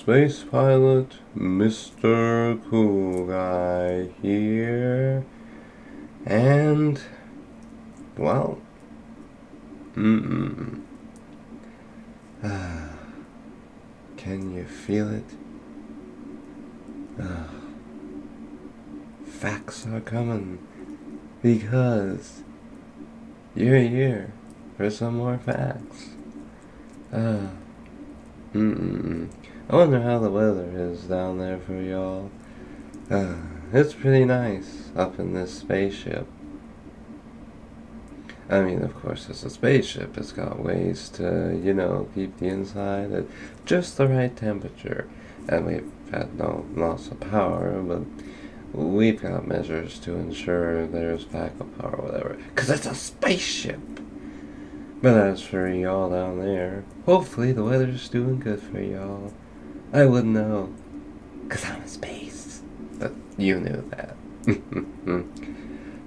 Space Pilot Mr. Cool Guy here, and, well, can you feel it? Facts are coming, because you're here for some more facts. I wonder how the weather is down there for y'all. It's pretty nice up in this spaceship. I mean, of course, it's a spaceship. It's got ways to, keep the inside at just the right temperature. And we've had no loss of power, but we've got measures to ensure there's backup power or whatever. 'Cause it's a spaceship! But as for y'all down there, hopefully the weather's doing good for y'all. I wouldn't know, 'cause I'm in space. But you knew that.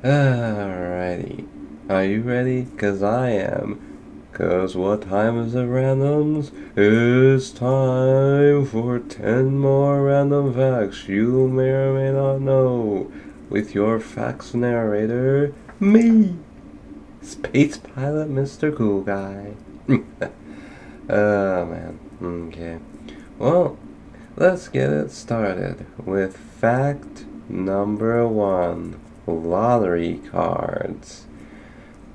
Alrighty. Are you ready? 'Cause I am. 'Cause what time is it, randoms? It's time for 10 more random facts you may or may not know. With your facts narrator, me! Space Pilot Mr. Cool Guy. Oh, man. Okay. Well, let's get it started with fact number 1. Lottery cards.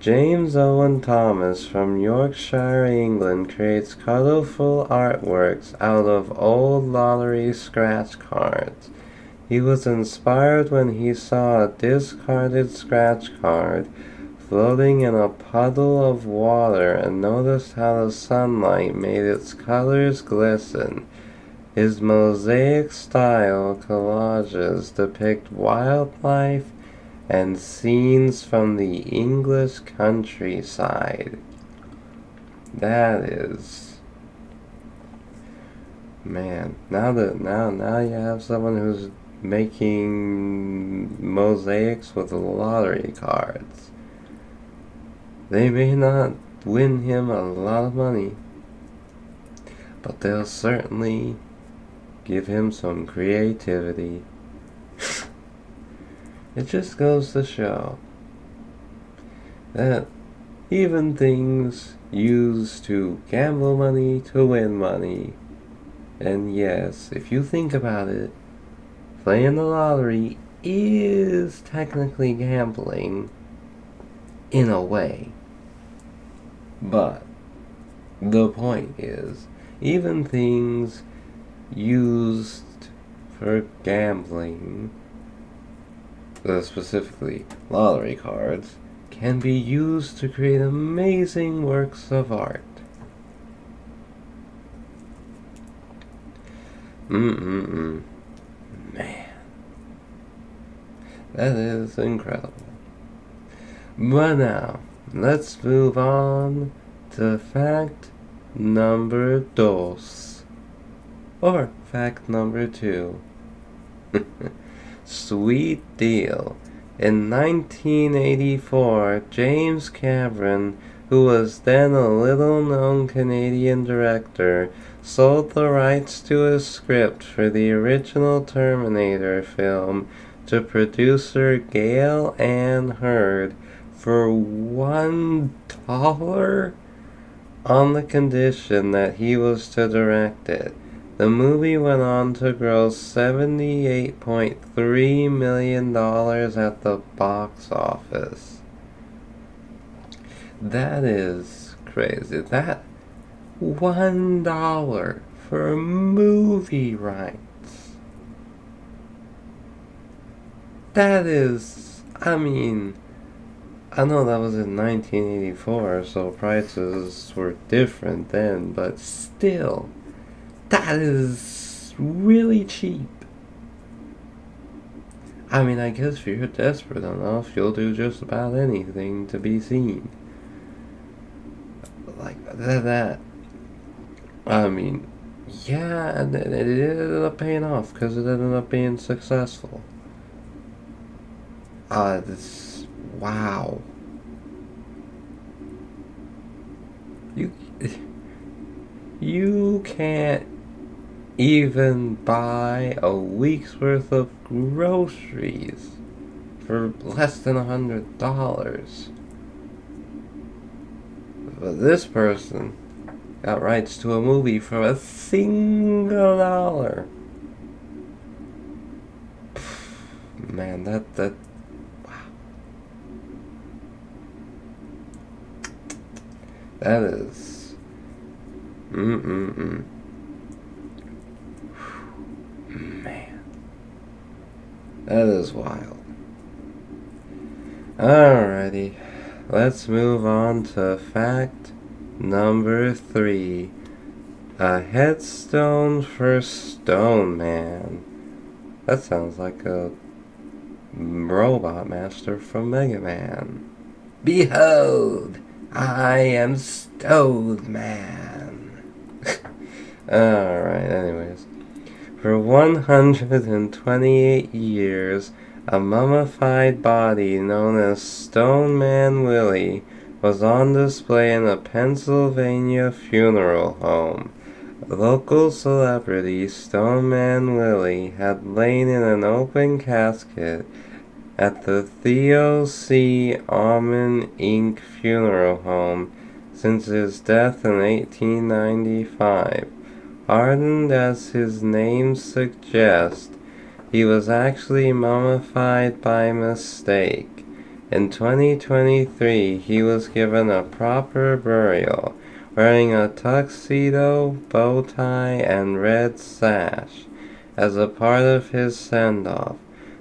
James Owen Thomas from Yorkshire, England creates colorful artworks out of old lottery scratch cards. He was inspired when he saw a discarded scratch card floating in a puddle of water and noticed how the sunlight made its colors glisten. His mosaic-style collages depict wildlife and scenes from the English countryside. That is... Man, now you have someone who's making mosaics with lottery cards. They may not win him a lot of money, but they'll certainly give him some creativity. It just goes to show that even things used to gamble money to win money, and yes, if you think about it, playing the lottery is technically gambling in a way. But the point is, even things used for gambling, specifically lottery cards, can be used to create amazing works of art. Man, that is incredible. But now, let's move on to fact number 2. Or fact number 2. Sweet deal. In 1984, James Cameron, who was then a little-known Canadian director, sold the rights to a script for the original Terminator film to producer Gail Ann Hurd for $1 on the condition that he was to direct it. The movie went on to gross $78.3 million at the box office. That is crazy. That $1 for movie rights. That is, I mean, I know that was in 1984, so prices were different then, but still, that is really cheap. I mean, I guess if you're desperate enough, you'll do just about anything to be seen. Like that. I mean, yeah, and it ended up paying off because it ended up being successful. Wow. You can't even buy a week's worth of groceries for less than $100. But this person got rights to a movie for a single dollar. Man, that wow. That is Man. That is wild. Alrighty. Let's move on to fact number 3. A headstone for Stone Man. That sounds like a robot master from Mega Man. Behold, I am Stone Man. Alright, anyways. For 128 years, a mummified body known as Stone Man Willie was on display in a Pennsylvania funeral home. Local celebrity Stone Man Willie had lain in an open casket at the Theo C. Alman Inc. funeral home since his death in 1895. Hardened as his name suggests, he was actually mummified by mistake. In 2023, he was given a proper burial, wearing a tuxedo, bow tie, and red sash. As a part of his send-off,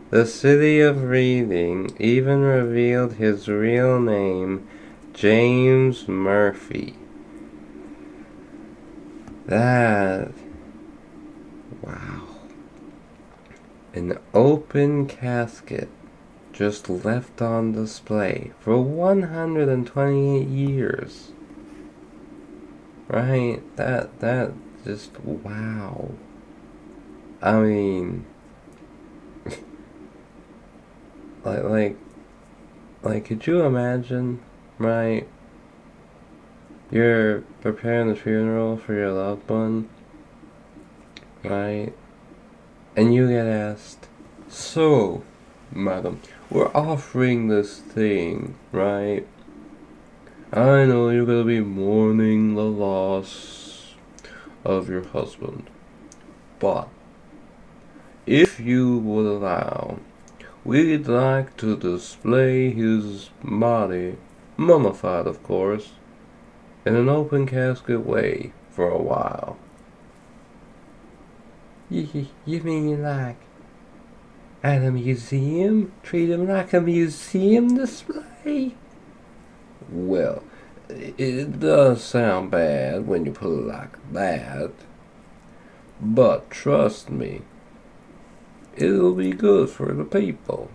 the city of Reading even revealed his real name, James Murphy. Wow. An open casket just left on display for 128 years. Right? That just, wow. I mean, like, could you imagine, right? You're preparing the funeral for your loved one, right? And you get asked, so, madam, we're offering this thing, right? I know you're gonna be mourning the loss of your husband, but if you would allow, we'd like to display his body, mummified of course, in an open casket way for a while. You mean like at a museum? Treat him like a museum display? Well, it does sound bad when you put it like that, but trust me, it'll be good for the people.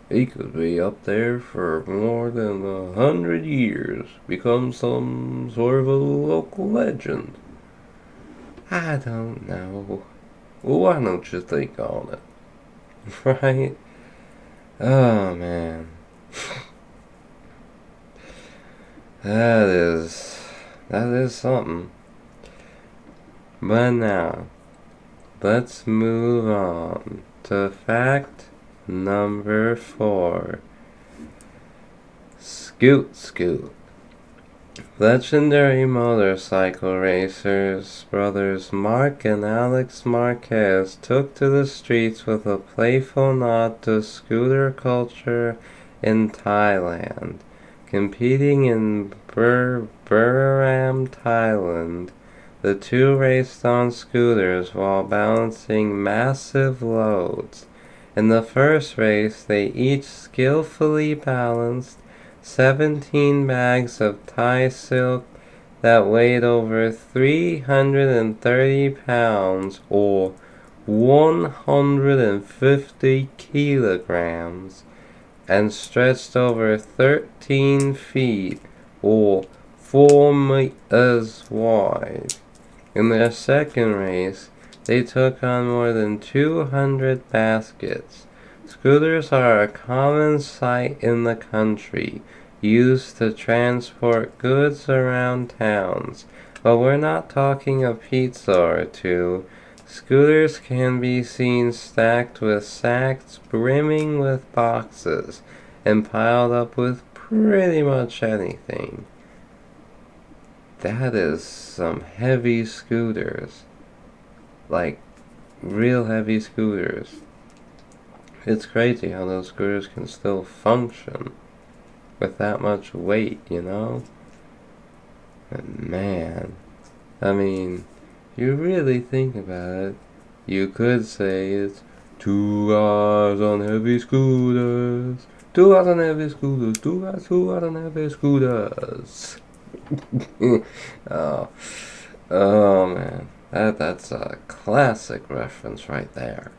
He could be up there for more than 100 years, become some sort of a local legend. I don't know. Well, why don't you think on it? Right? Oh, man. That is something. But now, let's move on to fact number 4. Scoot. Legendary motorcycle racers brothers Mark and Alex Marquez took to the streets with a playful nod to scooter culture in Thailand. Competing in Buriram, Thailand, the two raced on scooters while balancing massive loads. In the first race, they each skillfully balanced 17 bags of Thai silk that weighed over 330 pounds or 150 kilograms and stretched over 13 feet or 4 meters wide. In their second race, they took on more than 200 baskets. Scooters are a common sight in the country, used to transport goods around towns. But we're not talking a pizza or two. Scooters can be seen stacked with sacks brimming with boxes and piled up with pretty much anything. That is some heavy scooters. Like, real heavy scooters. It's crazy how those scooters can still function with that much weight, you know? And man, I mean, you really think about it, you could say it's 2 hours on heavy scooters. 2 hours on heavy scooters. 2 hours on heavy scooters. oh, oh man, that's a classic reference right there.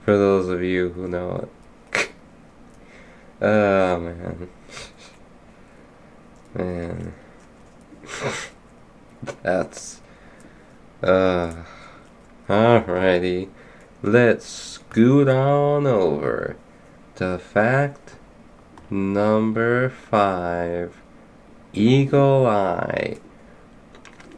For those of you who know it. Oh man, man, that's alrighty. Let's scoot on over to fact number 5. Eagle Eye.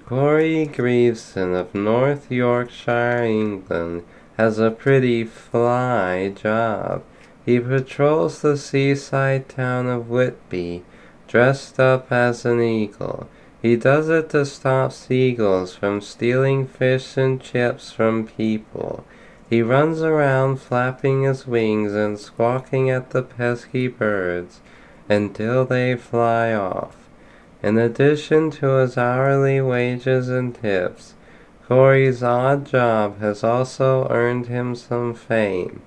Corey Grieveson of North Yorkshire, England, has a pretty fly job. He patrols the seaside town of Whitby, dressed up as an eagle. He does it to stop seagulls from stealing fish and chips from people. He runs around flapping his wings and squawking at the pesky birds until they fly off. In addition to his hourly wages and tips, Corey's odd job has also earned him some fame.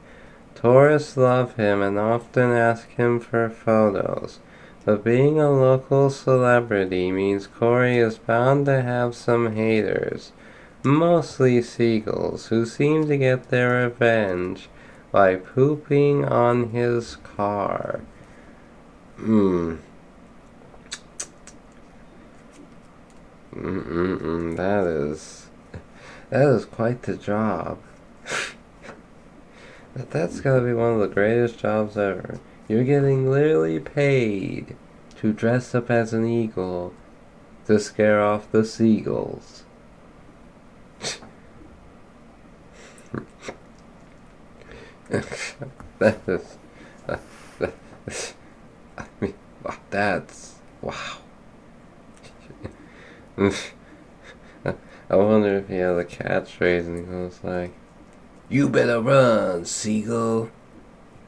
Tourists love him and often ask him for photos, but being a local celebrity means Corey is bound to have some haters, mostly seagulls, who seem to get their revenge by pooping on his car. That is quite the job. That's gotta be one of the greatest jobs ever. You're getting literally paid to dress up as an eagle to scare off the seagulls. that is, I mean, that's, wow. I wonder if he has a catchphrase and he goes like, "You better run, seagull,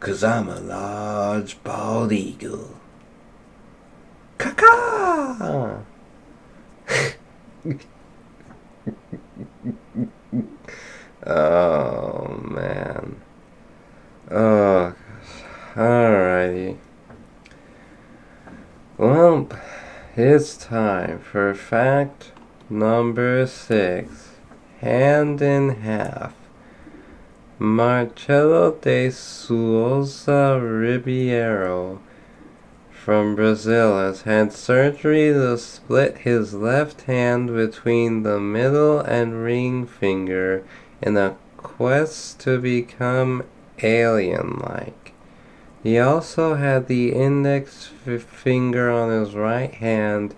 'cause I'm a large bald eagle. Caw-caw!" Oh, man. Oh, gosh. Alrighty. Well, it's time for fact number 6. Hand in half. Marcelo de Souza Ribeiro from Brazil has had surgery to split his left hand between the middle and ring finger in a quest to become alien-like. He also had the index finger on his right hand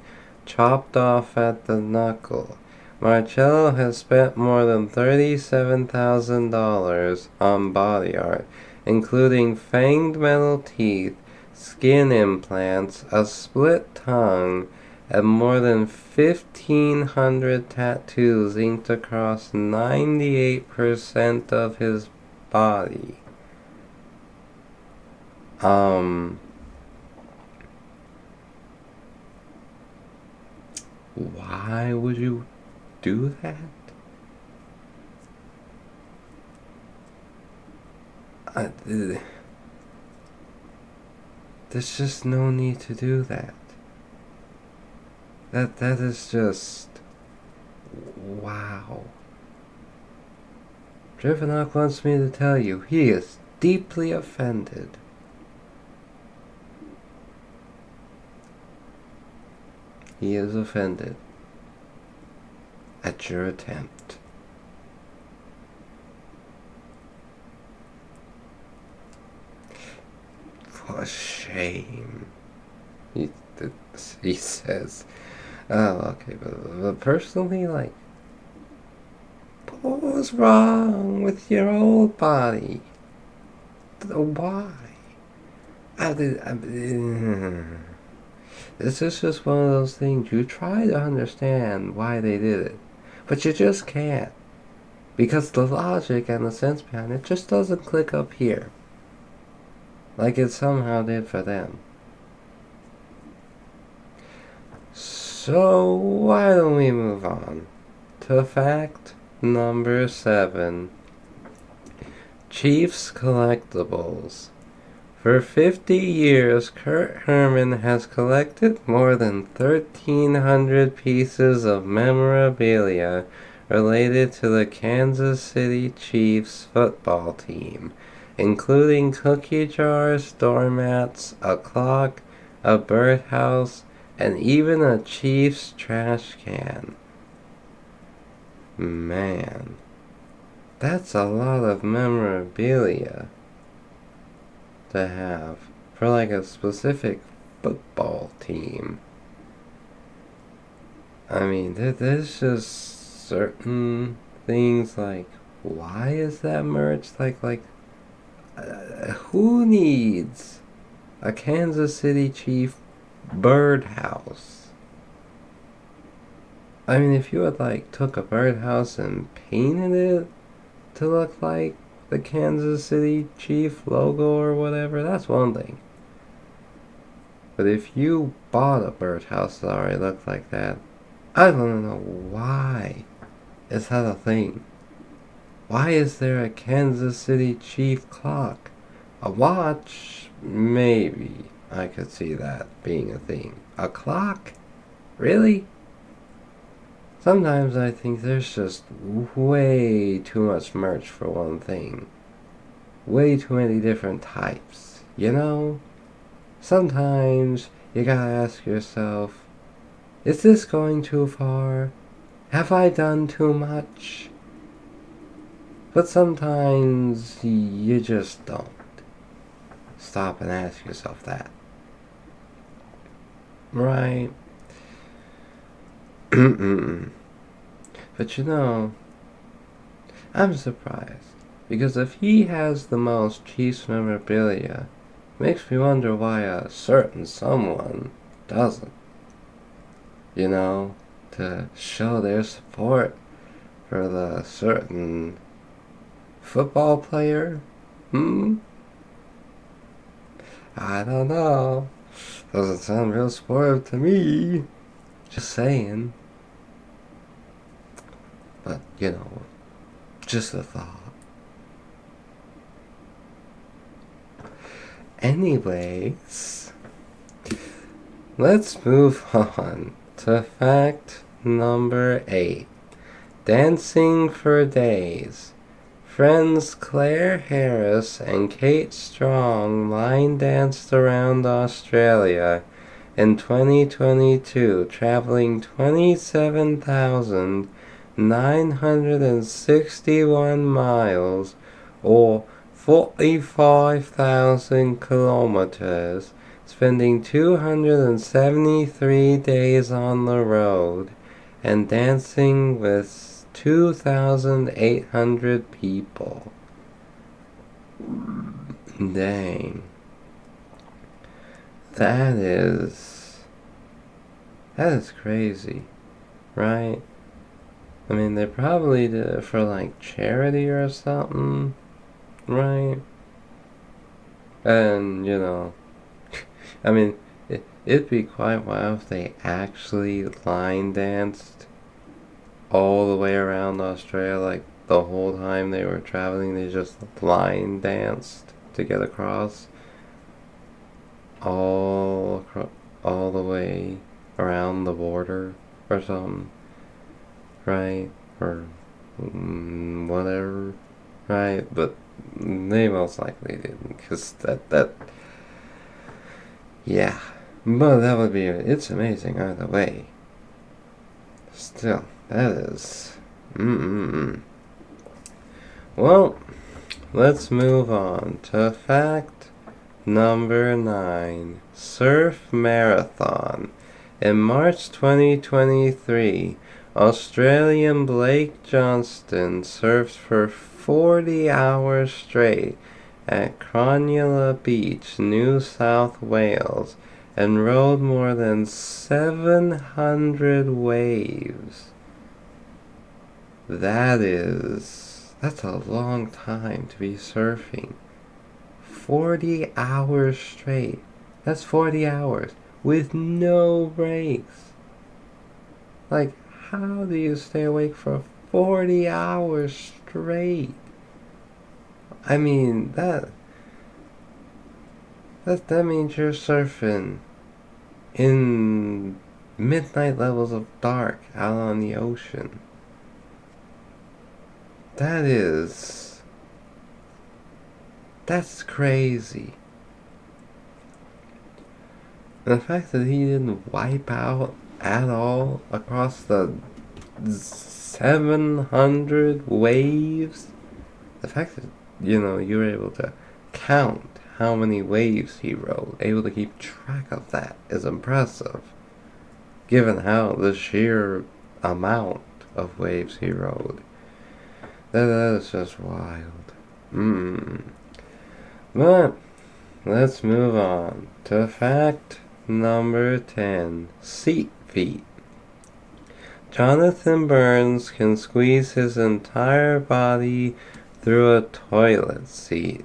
chopped off at the knuckle. Marcello has spent more than $37,000 on body art, including fanged metal teeth, skin implants, a split tongue, and more than 1,500 tattoos inked across 98% of his body. Why would you do that? There's just no need to do that. That is just, wow. Trivanoch wants me to tell you he is deeply offended. He is offended at your attempt. For shame. He says, oh, okay, but personally, like, poor was wrong with your old body? Why? This is just one of those things. You try to understand why they did it, but you just can't. Because the logic and the sense behind it just doesn't click up here. Like it somehow did for them. So why don't we move on to fact number 7. Chiefs Collectibles. For 50 years, Kurt Herman has collected more than 1,300 pieces of memorabilia related to the Kansas City Chiefs football team, including cookie jars, doormats, a clock, a birdhouse, and even a Chiefs trash can. Man, that's a lot of memorabilia to have for like a specific football team. I mean, there's just certain things like, why is that merch who needs a Kansas City Chief birdhouse? I mean, if you had took a birdhouse and painted it to look like the Kansas City Chief logo or whatever, that's one thing. But if you bought a birdhouse that already looked like that, I don't know why is that a thing. Why is there a Kansas City Chief clock? A watch? Maybe I could see that being a thing. A clock? Really? Sometimes I think there's just way too much merch for one thing. Way too many different types, you know? Sometimes you gotta ask yourself, is this going too far? Have I done too much? But sometimes you just don't. Stop and ask yourself that. Right? But I'm surprised. Because if he has the most Chiefs memorabilia, it makes me wonder why a certain someone doesn't. To show their support for the certain football player? I don't know. Doesn't sound real supportive to me. Just saying. But, just a thought. Anyways, let's move on to fact number 8. Dancing for Days. Friends Claire Harris and Kate Strong line danced around Australia in 2022, traveling 27,961 miles or 45,000 kilometers, spending 273 days on the road, and dancing with 2,800 people. Dang. That is crazy, right? I mean, they probably did it for charity or something, right? And, I mean, it'd be quite wild if they actually line danced all the way around Australia, the whole time they were traveling, they just line danced to get across all the way around the border or something, right? Or whatever, right? But they most likely didn't, because yeah. But that would be, it's amazing either way. Still, that is, Well, let's move on to fact number 9. Surf Marathon. In March 2023, Australian Blake Johnston surfed for 40 hours straight at Cronulla Beach, New South Wales, and rode more than 700 waves. That's a long time to be surfing. 40 hours straight. That's 40 hours with no breaks. Like, how do you stay awake for 40 hours straight? I mean, that means you're surfing in midnight levels of dark out on the ocean. That's crazy. And the fact that he didn't wipe out at all across the 700 waves, the fact that, you were able to count how many waves he rode, able to keep track of that is impressive, given how the sheer amount of waves he rode. That is just wild. But let's move on to fact number 10. Seat feat. Jonathan Burns can squeeze his entire body through a toilet seat.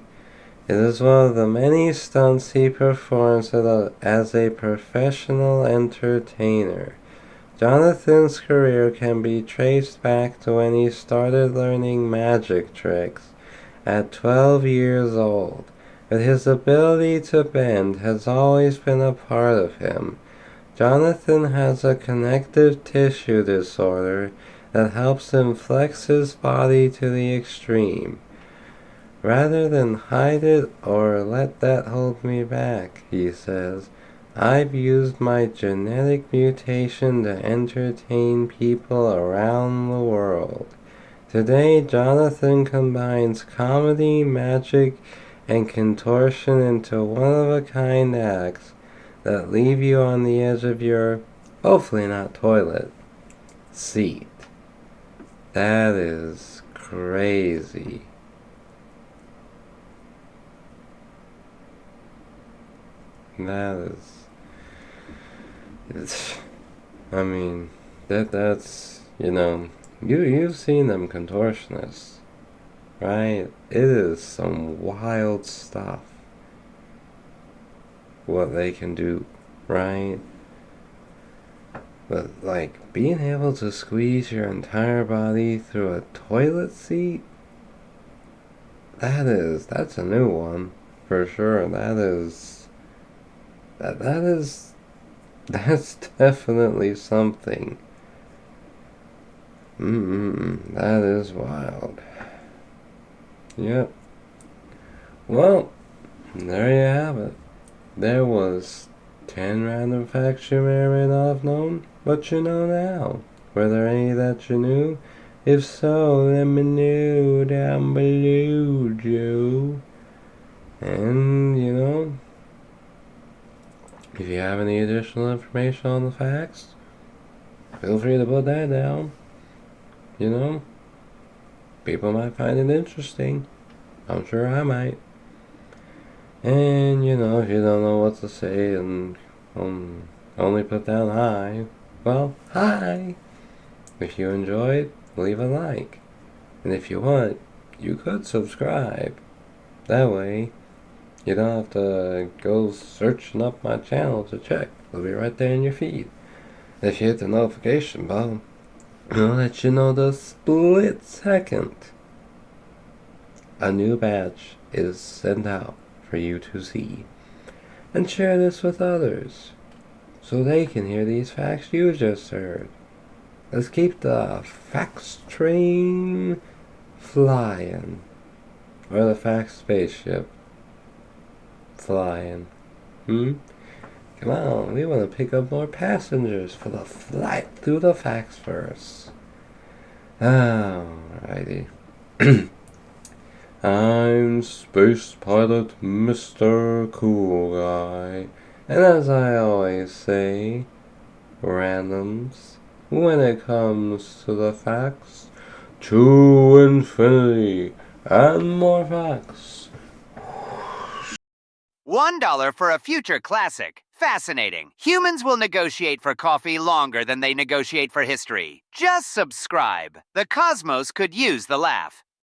It is one of the many stunts he performs as a professional entertainer. Jonathan's career can be traced back to when he started learning magic tricks at 12 years old, but his ability to bend has always been a part of him. Jonathan has a connective tissue disorder that helps him flex his body to the extreme. Rather than hide it or let that hold me back, he says, I've used my genetic mutation to entertain people around the world. Today, Jonathan combines comedy, magic, and contortion into one-of-a-kind acts that leave you on the edge of your, hopefully not toilet, seat. That is crazy. That's, you've seen them contortionists, right? It is some wild stuff what they can do, right? But, like, being able to squeeze your entire body through a toilet seat, that's a new one, for sure. That's definitely something. That is wild. Yep. Well, there you have it. There was 10 random facts you may or may not have known, but you know now. Were there any that you knew? If so, let me know down below, Joe. And, if you have any additional information on the facts, feel free to put that down. People might find it interesting. I'm sure I might. And, if you don't know what to say and only put down hi, well, hi! If you enjoyed, leave a like. And if you want, you could subscribe. That way, you don't have to go searching up my channel to check. It'll be right there in your feed. If you hit the notification bell, it'll let you know the split second a new batch is sent out for you to see. And share this with others so they can hear these facts you just heard. Let's keep the facts train flying. Or the facts spaceship flying. Come on, we want to pick up more passengers for the flight through the facts verse. Alrighty. I'm Space Pilot Mr. Cool Guy. And as I always say, randoms, when it comes to the facts, to infinity and more facts. $1 for a future classic. Fascinating. Humans will negotiate for coffee longer than they negotiate for history. Just subscribe. The cosmos could use the laugh.